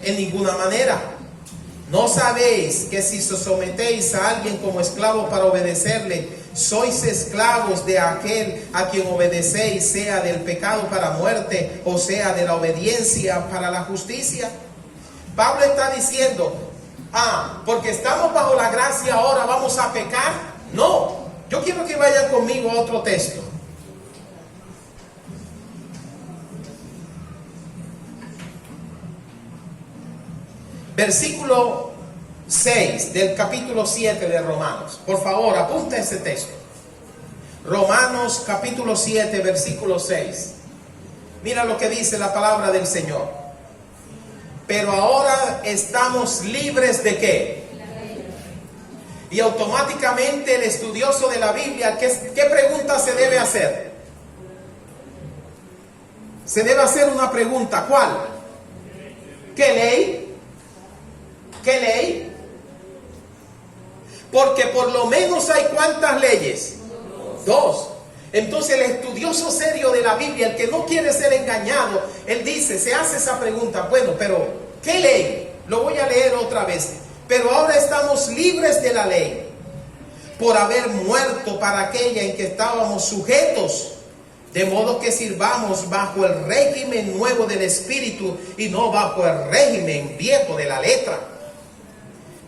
En ninguna manera. ¿No sabéis que si os sometéis a alguien como esclavo para obedecerle, sois esclavos de aquel a quien obedecéis, sea del pecado para muerte, o sea de la obediencia para la justicia? Pablo está diciendo, porque estamos bajo la gracia ahora vamos a pecar. No, yo quiero que vayan conmigo a otro texto. Versículo 6 del capítulo 7 de Romanos. Por favor, apunta ese texto. Romanos capítulo 7, versículo 6. Mira lo que dice la palabra del Señor. Pero ahora estamos libres ¿de qué? Y automáticamente el estudioso de la Biblia, ¿qué pregunta se debe hacer? Se debe hacer una pregunta. ¿Cuál? ¿Qué ley? ¿Qué ley? Porque por lo menos hay ¿cuántas leyes? Dos. Entonces el estudioso serio de la Biblia, el que no quiere ser engañado, él dice, se hace esa pregunta, bueno, pero ¿qué ley? Lo voy a leer otra vez. Pero ahora estamos libres de la ley, por haber muerto para aquella en que estábamos sujetos, de modo que sirvamos bajo el régimen nuevo del Espíritu y no bajo el régimen viejo de la letra.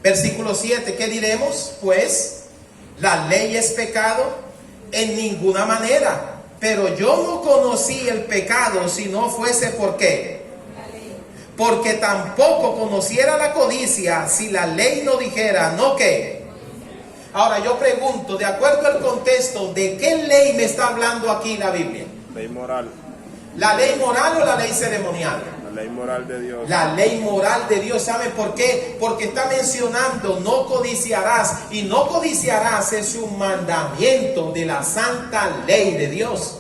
Versículo 7, ¿qué diremos? Pues, ¿la ley es pecado? En ninguna manera. Pero yo no conocí el pecado si no fuese ¿por qué? Porque tampoco conociera la codicia si la ley no dijera, ¿no qué? Ahora yo pregunto, de acuerdo al contexto, ¿de qué ley me está hablando aquí la Biblia? Ley moral. ¿La ley moral o la ley ceremonial? La ley moral de Dios. La ley moral de Dios. ¿Sabe por qué? Porque está mencionando no codiciarás. Y no codiciarás es un mandamiento de la santa ley de Dios.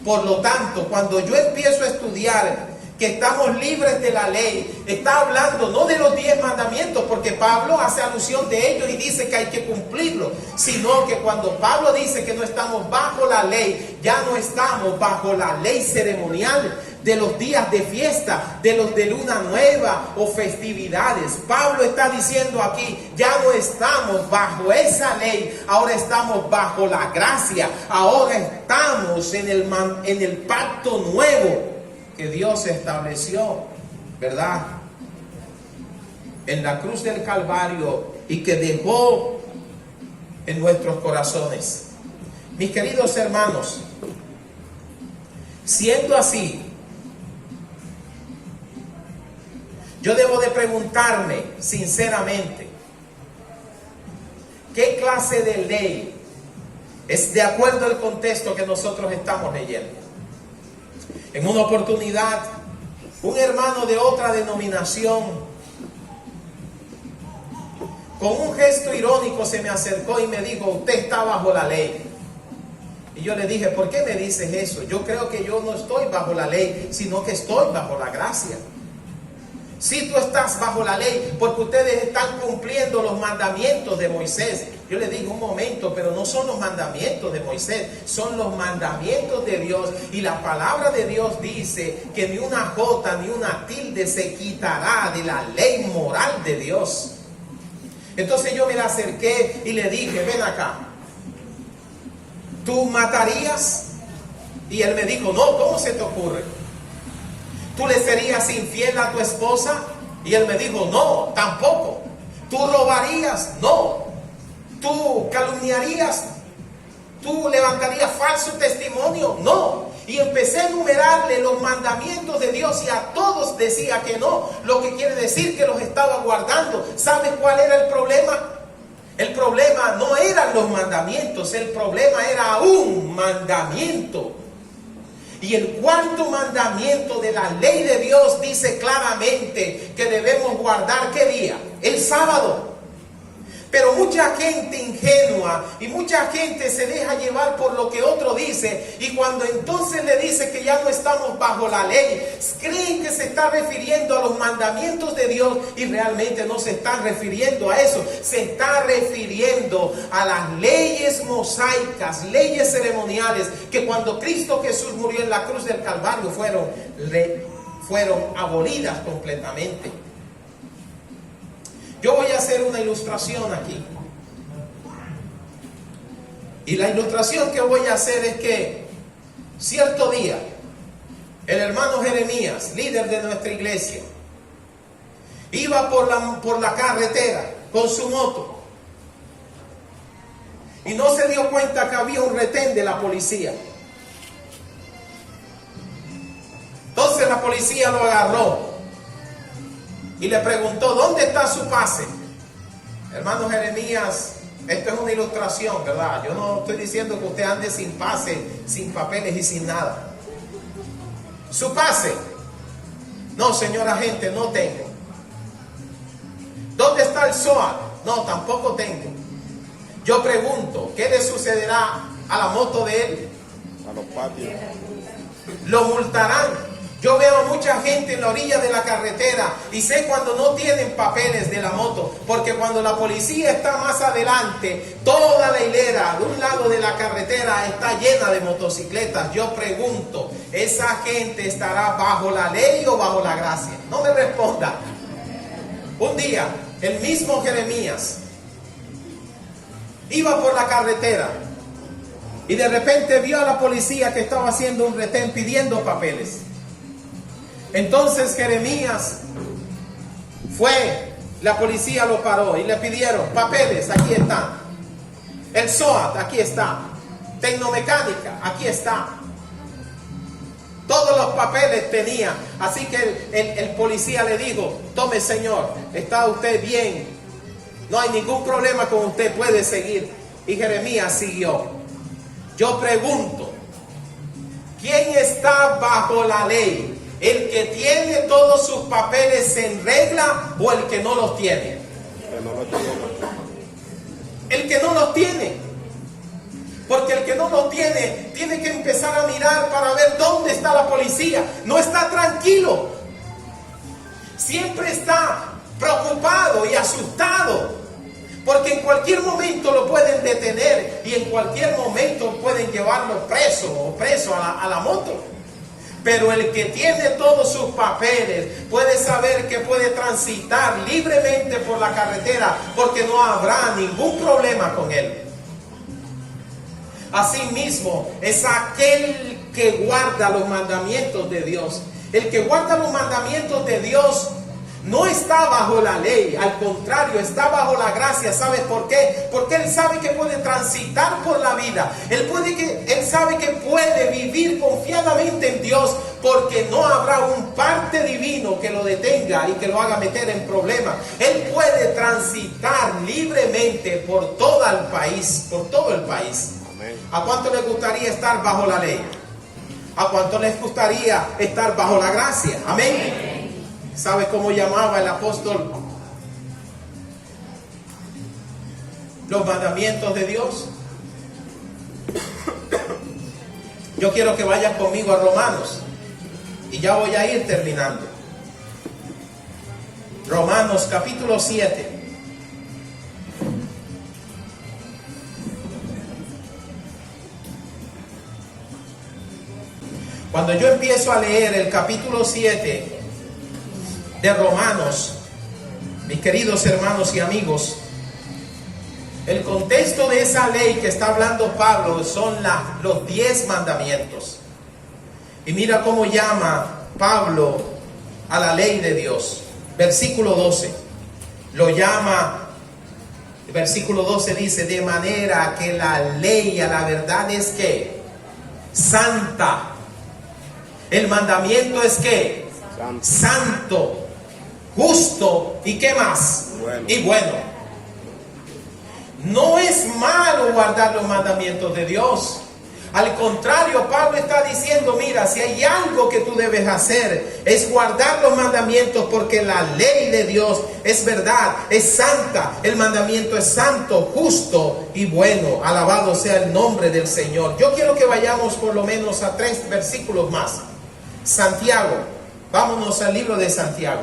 Por lo tanto, cuando yo empiezo a estudiar que estamos libres de la ley, está hablando no de los 10 mandamientos, porque Pablo hace alusión de ellos y dice que hay que cumplirlo, sino que cuando Pablo dice que no estamos bajo la ley, ya no estamos bajo la ley ceremonial de los días de fiesta, de los de luna nueva o festividades. Pablo está diciendo aquí, ya no estamos bajo esa ley, ahora estamos bajo la gracia, ahora estamos en el pacto nuevo que Dios estableció, ¿verdad? en la cruz del Calvario y que dejó en nuestros corazones. Mis queridos hermanos, siendo así, yo debo de preguntarme sinceramente, ¿qué clase de ley es de acuerdo al contexto que nosotros estamos leyendo? En una oportunidad, un hermano de otra denominación, con un gesto irónico se me acercó y me dijo: usted está bajo la ley. Y yo le dije: ¿por qué me dices eso? Yo creo que yo no estoy bajo la ley, sino que estoy bajo la gracia. Si tú estás bajo la ley, porque ustedes están cumpliendo los mandamientos de Moisés. Yo le digo: un momento, pero no son los mandamientos de Moisés, son los mandamientos de Dios. Y la palabra de Dios dice que ni una jota ni una tilde se quitará de la ley moral de Dios. Entonces yo me le acerqué y le dije: ven acá, ¿tú matarías? Y él me dijo: no, ¿cómo se te ocurre? ¿Tú le serías infiel a tu esposa? Y él me dijo: no, tampoco. ¿Tú robarías? No. ¿Tú calumniarías? ¿Tú levantarías falso testimonio? No. Y empecé a enumerarle los mandamientos de Dios y a todos decía que no, lo que quiere decir que los estaba guardando. ¿Sabes cuál era el problema? El problema no eran los mandamientos, el problema era un mandamiento. Y el cuarto mandamiento de la ley de Dios dice claramente que debemos guardar ¿qué día? El sábado. Pero mucha gente ingenua y mucha gente se deja llevar por lo que otro dice, y cuando entonces le dice que ya no estamos bajo la ley, creen que se está refiriendo a los mandamientos de Dios y realmente no se está refiriendo a eso. Se está refiriendo a las leyes mosaicas, leyes ceremoniales que cuando Cristo Jesús murió en la cruz del Calvario fueron abolidas completamente. Yo voy a hacer una ilustración aquí. Y la ilustración que voy a hacer es que cierto día el hermano Jeremías, líder de nuestra iglesia, iba por la carretera con su moto y no se dio cuenta que había un retén de la policía. Entonces la policía lo agarró y le preguntó: ¿dónde está su pase? Hermano Jeremías, esto es una ilustración, ¿verdad? Yo no estoy diciendo que usted ande sin pase, sin papeles y sin nada. ¿Su pase? No, señor agente, no tengo. ¿Dónde está el SOAT? No, tampoco tengo. Yo pregunto, ¿qué le sucederá a la moto de él? A los patios. Lo multarán. Yo veo a mucha gente en la orilla de la carretera y sé cuando no tienen papeles de la moto, porque cuando la policía está más adelante, toda la hilera de un lado de la carretera está llena de motocicletas. Yo pregunto, ¿esa gente estará bajo la ley o bajo la gracia? No me responda. Un día, el mismo Jeremías iba por la carretera y de repente vio a la policía que estaba haciendo un retén pidiendo papeles. Entonces Jeremías fue, la policía lo paró y le pidieron papeles, aquí están. El SOAT, aquí está. Tecnomecánica, aquí está. Todos los papeles tenía. Así que el policía le dijo: tome, señor, está usted bien, no hay ningún problema con usted, puede seguir. Y Jeremías siguió. Yo pregunto, ¿quién está bajo la ley? ¿El que tiene todos sus papeles en regla o el que no los tiene? Que no lo tiene. El que no los tiene. Porque el que no los tiene, tiene que empezar a mirar para ver dónde está la policía. No está tranquilo. Siempre está preocupado y asustado. Porque en cualquier momento lo pueden detener y en cualquier momento pueden llevarlo preso a la moto. Pero el que tiene todos sus papeles puede saber que puede transitar libremente por la carretera porque no habrá ningún problema con él. Asimismo, es aquel que guarda los mandamientos de Dios. El que guarda los mandamientos de Dios No está bajo la ley, al contrario, está bajo la gracia. ¿Sabes por qué? Porque él sabe que puede transitar por la vida. Él sabe que puede vivir confiadamente en Dios, porque no habrá un parte divino que lo detenga y que lo haga meter en problemas. Él puede transitar libremente por todo el país, Amén. ¿A cuánto les gustaría estar bajo la ley? ¿A cuánto les gustaría estar bajo la gracia? Amén. ¿Sabe cómo llamaba el apóstol los mandamientos de Dios? Yo quiero que vayas conmigo a Romanos, y ya voy a ir terminando. Romanos capítulo 7. Cuando yo empiezo a leer el capítulo 7 de Romanos, mis queridos hermanos y amigos, el contexto de esa ley que está hablando Pablo son los 10 mandamientos. Y mira cómo llama Pablo a la ley de Dios. Versículo 12 lo llama, versículo 12 dice: de manera que la ley a la verdad es que santa. El mandamiento es que santo, justo, y ¿qué más? Bueno. Y bueno. No es malo guardar los mandamientos de Dios. Al contrario, Pablo está diciendo: mira, si hay algo que tú debes hacer, es guardar los mandamientos, porque la ley de Dios es verdad, es santa. El mandamiento es santo, justo y bueno. Alabado sea el nombre del Señor. Yo quiero que vayamos por lo menos a 3 versículos más. Santiago, vámonos al libro de Santiago,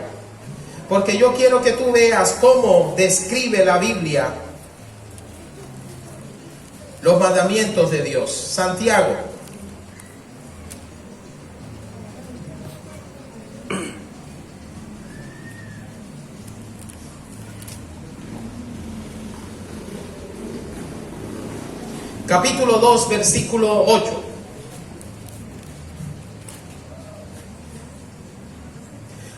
porque yo quiero que tú veas cómo describe la Biblia los mandamientos de Dios. Santiago, capítulo 2, versículo 8.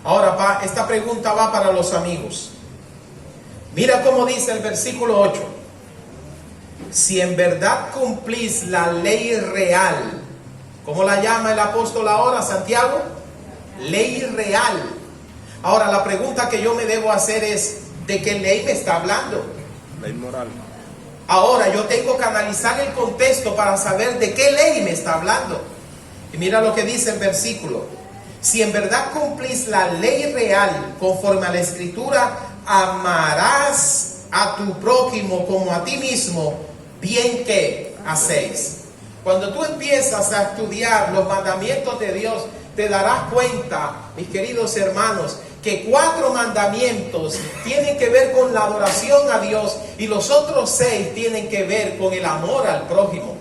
Ahora, esta pregunta va para los amigos. Mira cómo dice el versículo 8. Si en verdad cumplís la ley real, ¿cómo la llama el apóstol ahora, Santiago? Ley real. Ahora, la pregunta que yo me debo hacer es: ¿de qué ley me está hablando? Ley moral. Ahora, yo tengo que analizar el contexto para saber de qué ley me está hablando. Y mira lo que dice el versículo: si en verdad cumplís la ley real conforme a la Escritura, amarás a tu prójimo como a ti mismo, bien que hacéis. Cuando tú empiezas a estudiar los mandamientos de Dios, te darás cuenta, mis queridos hermanos, que 4 mandamientos tienen que ver con la adoración a Dios, y los otros 6 tienen que ver con el amor al prójimo.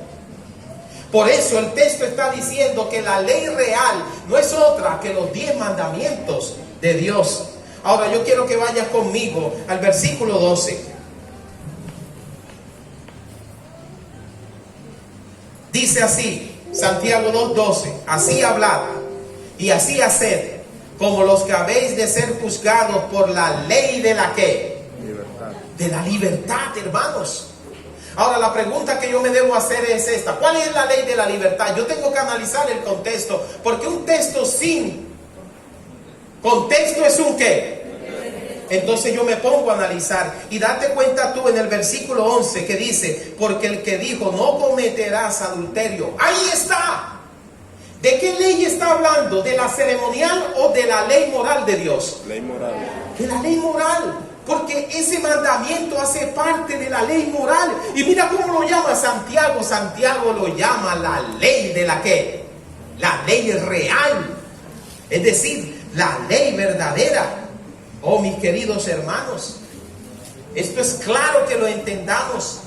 Por eso el texto está diciendo que la ley real no es otra que los 10 mandamientos de Dios. Ahora yo quiero que vayas conmigo al versículo 12. Dice así, Santiago 2:12: así hablad y así haced, como los que habéis de ser juzgados por la ley de la ¿qué? Libertad. De la libertad, hermanos. Ahora, la pregunta que yo me debo hacer es esta: ¿cuál es la ley de la libertad? Yo tengo que analizar el contexto, porque un texto sin contexto es un ¿qué? Entonces yo me pongo a analizar, y date cuenta tú en el versículo 11 que dice: porque el que dijo no cometerás adulterio, ahí está. ¿De qué ley está hablando? ¿De la ceremonial o de la ley moral de Dios? Ley moral. De la ley moral, porque ese mandamiento hace parte de la ley moral. Y mira cómo lo llama Santiago. Santiago lo llama la ley de la ¿qué? La ley real, es decir, la ley verdadera. Oh, mis queridos hermanos, esto es claro que lo entendamos,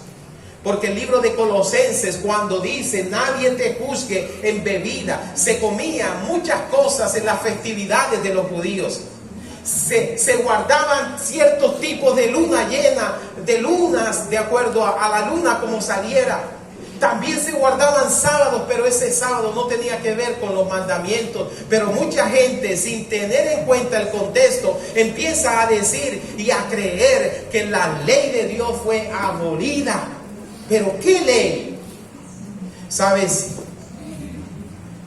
porque el libro de Colosenses, cuando dice nadie te juzgue en bebida, se comían muchas cosas en las festividades de los judíos. Se guardaban ciertos tipos de luna llena, de lunas, de acuerdo a la luna como saliera. También se guardaban sábados, pero ese sábado no tenía que ver con los mandamientos. Pero mucha gente, sin tener en cuenta el contexto, empieza a decir y a creer que la ley de Dios fue abolida. ¿Pero qué ley? ¿Sabes?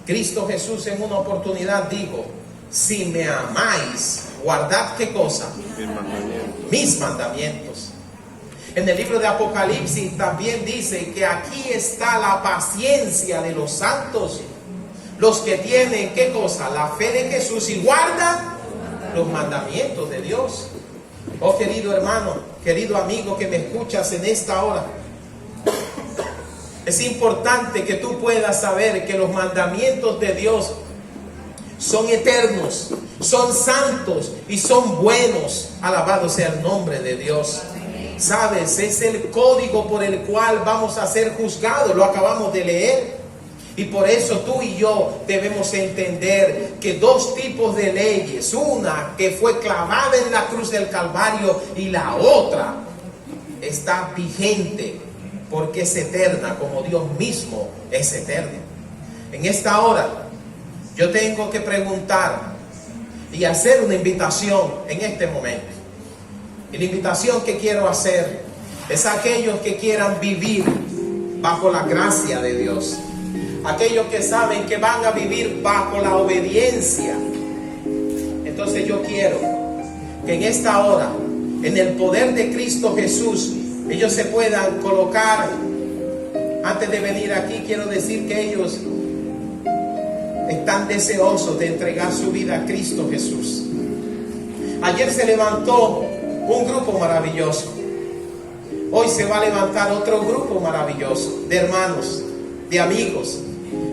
Cristo Jesús en una oportunidad dijo: si me amáis, guardad ¿qué cosa? Mis mandamientos. En el libro de Apocalipsis también dice que aquí está la paciencia de los santos, los que tienen ¿qué cosa? La fe de Jesús y guardan los mandamientos de Dios. Oh querido hermano, querido amigo que me escuchas en esta hora, es importante que tú puedas saber que los mandamientos de Dios son eternos, son santos y son buenos. Alabado sea el nombre de Dios. Sabes, es el código por el cual vamos a ser juzgados, lo acabamos de leer. Y por eso tú y yo debemos entender que dos tipos de leyes, una que fue clavada en la cruz del Calvario y la otra está vigente porque es eterna, como Dios mismo es eterno. En esta hora yo tengo que preguntar y hacer una invitación en este momento. Y la invitación que quiero hacer es a aquellos que quieran vivir bajo la gracia de Dios. Aquellos que saben que van a vivir bajo la obediencia. Entonces yo quiero que en esta hora, en el poder de Cristo Jesús, ellos se puedan colocar. Antes de venir aquí, quiero decir que ellos están deseosos de entregar su vida a Cristo Jesús. Ayer se levantó un grupo maravilloso. Hoy se va a levantar otro grupo maravilloso de hermanos, de amigos,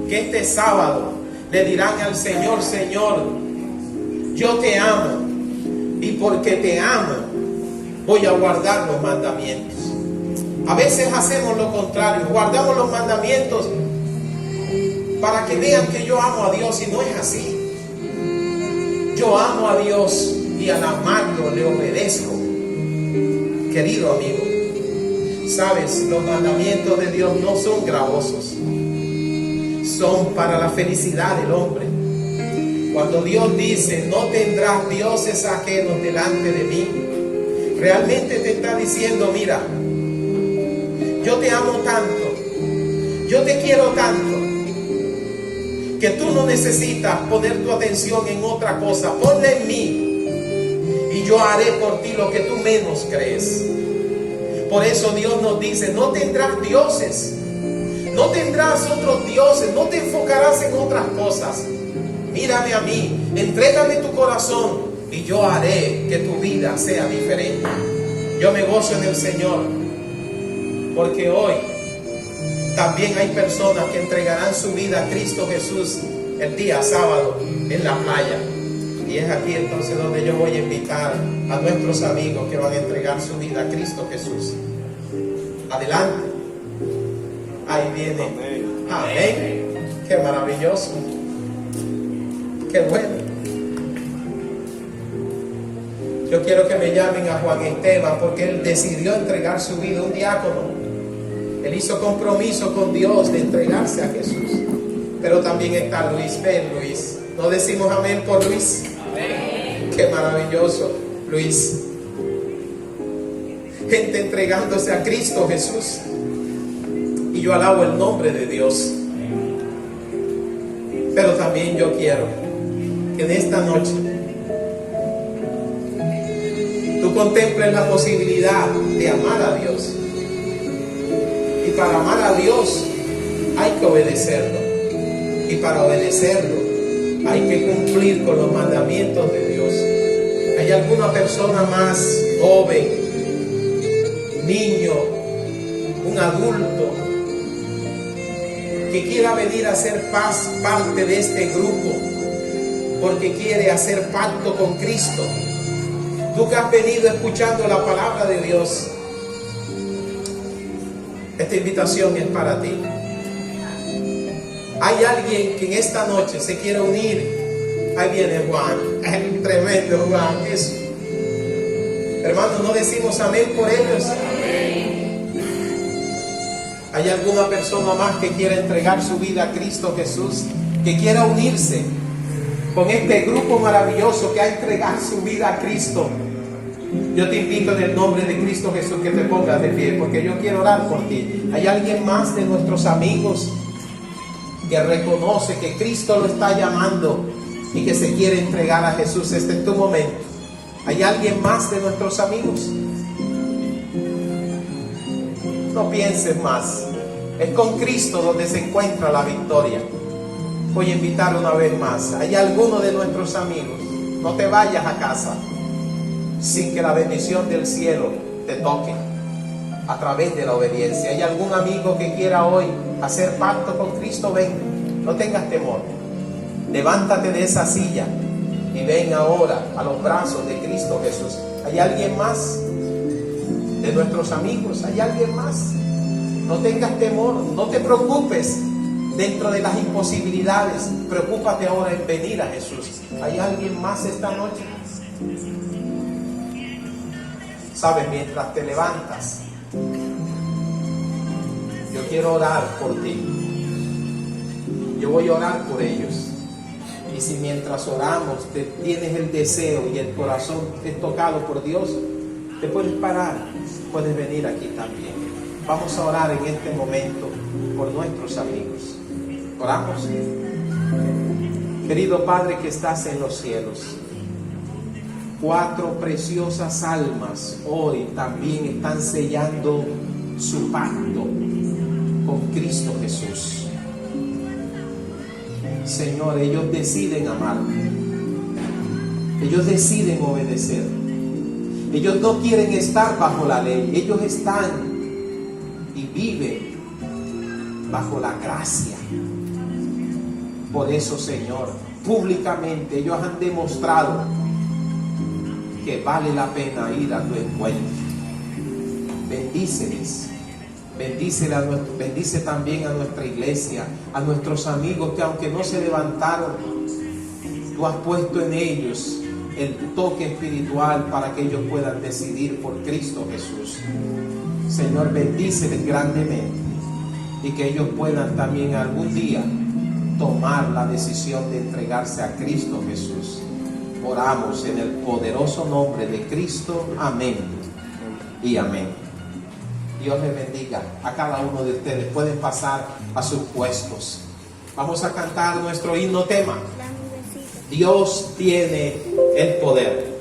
que este sábado le dirán al Señor: Señor, yo te amo, y porque te amo voy a guardar los mandamientos. A veces hacemos lo contrario, guardamos los mandamientos para que vean que yo amo a Dios, y no es así. Yo amo a Dios y al amarlo le obedezco. Querido amigo, sabes, los mandamientos de Dios no son gravosos, son para la felicidad del hombre. Cuando Dios dice: no tendrás dioses ajenos delante de mí, realmente te está diciendo: mira, yo te amo tanto, yo te quiero tanto, que tú no necesitas poner tu atención en otra cosa. Ponla en mí y yo haré por ti lo que tú menos crees. Por eso Dios nos dice: no tendrás dioses, no tendrás otros dioses, no te enfocarás en otras cosas. Mírame a mí, entrégame tu corazón y yo haré que tu vida sea diferente. Yo me gozo en el Señor, porque hoy también hay personas que entregarán su vida a Cristo Jesús el día sábado en la playa. Y es aquí entonces donde yo voy a invitar a nuestros amigos que van a entregar su vida a Cristo Jesús. Adelante. Ahí viene. Amén. Qué maravilloso. Qué bueno. Yo quiero que me llamen a Juan Esteban, porque él decidió entregar su vida, un diácono. Él hizo compromiso con Dios de entregarse a Jesús. Pero también está Luis. Ven, Luis. ¿No decimos amén por Luis? Amén. Qué maravilloso, Luis. Gente entregándose a Cristo Jesús. Y yo alabo el nombre de Dios. Pero también yo quiero que en esta noche tú contemples la posibilidad de amar a Dios. Y para amar a Dios hay que obedecerlo. Y para obedecerlo hay que cumplir con los mandamientos de Dios. ¿Hay alguna persona más joven, niño, un adulto, que quiera venir a ser parte de este grupo porque quiere hacer pacto con Cristo? Tú que has venido escuchando la palabra de Dios, esta invitación es para ti. Hay alguien que en esta noche se quiere unir. Ahí viene Juan, el tremendo Juan. Eso. Hermanos, ¿no decimos amén por ellos? Amén. ¿Hay alguna persona más que quiera entregar su vida a Cristo Jesús? Que quiera unirse con este grupo maravilloso que ha entregado su vida a Cristo. Yo te invito en el nombre de Cristo Jesús que te pongas de pie, porque yo quiero orar por ti. ¿Hay alguien más de nuestros amigos que reconoce que Cristo lo está llamando y que se quiere entregar a Jesús? Este es tu momento. ¿Hay alguien más de nuestros amigos? No pienses más. Es con Cristo donde se encuentra la victoria. Voy a invitar una vez más. ¿Hay alguno de nuestros amigos? No te vayas a casa sin que la bendición del cielo te toque a través de la obediencia. ¿Hay algún amigo que quiera hoy hacer pacto con Cristo? Ven, no tengas temor. Levántate de esa silla y ven ahora a los brazos de Cristo Jesús. ¿Hay alguien más de nuestros amigos? ¿Hay alguien más? No tengas temor, no te preocupes dentro de las imposibilidades. Preocúpate ahora en venir a Jesús. ¿Hay alguien más esta noche? Sabes, mientras te levantas, yo quiero orar por ti. Yo voy a orar por ellos. Y si mientras oramos tienes el deseo y el corazón es tocado por Dios, te puedes parar, puedes venir aquí también. Vamos a orar en este momento por nuestros amigos. Oramos. Querido Padre que estás en los cielos, 4 preciosas almas hoy también están sellando su pacto con Cristo Jesús. Señor, ellos deciden amar, ellos deciden obedecer, ellos no quieren estar bajo la ley, ellos están y viven bajo la gracia. Por eso, Señor, públicamente ellos han demostrado que vale la pena ir a tu encuentro. Bendíceles. Bendice también a nuestra iglesia, a nuestros amigos que aunque no se levantaron, tú has puesto en ellos el toque espiritual para que ellos puedan decidir por Cristo Jesús. Señor, bendíceles grandemente y que ellos puedan también algún día tomar la decisión de entregarse a Cristo Jesús. Oramos en el poderoso nombre de Cristo. Amén y amén. Dios les bendiga a cada uno de ustedes. Pueden pasar a sus puestos. Vamos a cantar nuestro himno tema. Dios tiene el poder.